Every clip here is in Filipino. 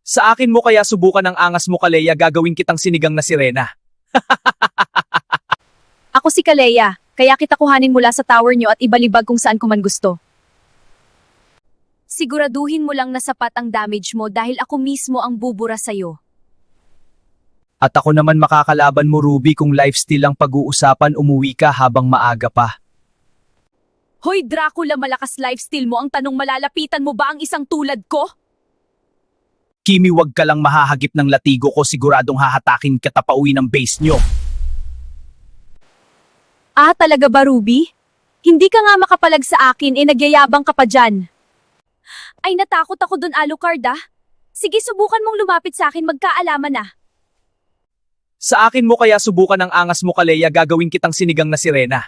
Sa akin mo kaya subukan ang angas mo, Kaleya, gagawin kitang sinigang na sirena. Ako si Kaleya, kaya kita kuhanin mula sa tower nyo at ibalibag kung saan ko man gusto. Siguraduhin mo lang na sapat ang damage mo dahil ako mismo ang bubura sa'yo. At ako naman makakalaban mo, Ruby, kung lifesteal ang pag-uusapan, umuwi ka habang maaga pa. Hoy Dracula, malakas lifesteal mo, ang tanong malalapitan mo ba ang isang tulad ko? Kimi, wag ka lang mahahagip ng latigo ko, siguradong hahatakin kita pauwi ng base nyo. Ah, talaga ba, Ruby? Hindi ka nga makapalag sa akin, nagyayabang ka pa dyan. Ay, natakot ako dun, Alucard ah. Sige, subukan mong lumapit sa akin, magkaalaman na. Sa akin mo kaya subukan ang angas mo, Kaleya, gagawin kitang sinigang na sirena.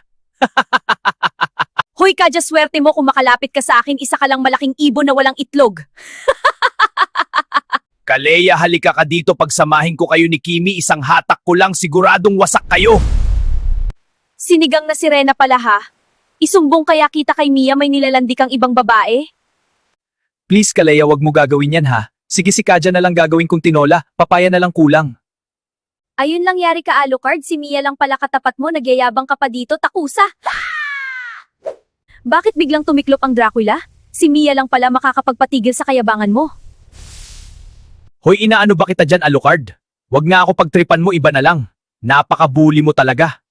Hoy, kadya swerte mo kung makalapit ka sa akin, isa ka lang malaking ibon na walang itlog. Kaleya, halika ka dito, pagsamahin ko kayo ni Kimi, isang hatak ko lang, siguradong wasak kayo. Sinigang na sirena pala ha? Isumbong kaya kita kay Mia, may nilalandi kang ibang babae? Please, Kaleya, wag mo gagawin yan ha. Sige, si Kadya na lang gagawin kong tinola, papaya na lang kulang. Ayun lang yari ka, Alucard, si Mia lang pala katapat mo, nagyayabang ka pa dito, takusa. Bakit biglang tumiklop ang Dracula? Si Mia lang pala makakapagpatigil sa kayabangan mo. Hoy, inaano ba kita dyan, Alucard? Wag nga ako pagtripan mo, iba na lang. Napaka-bully mo talaga.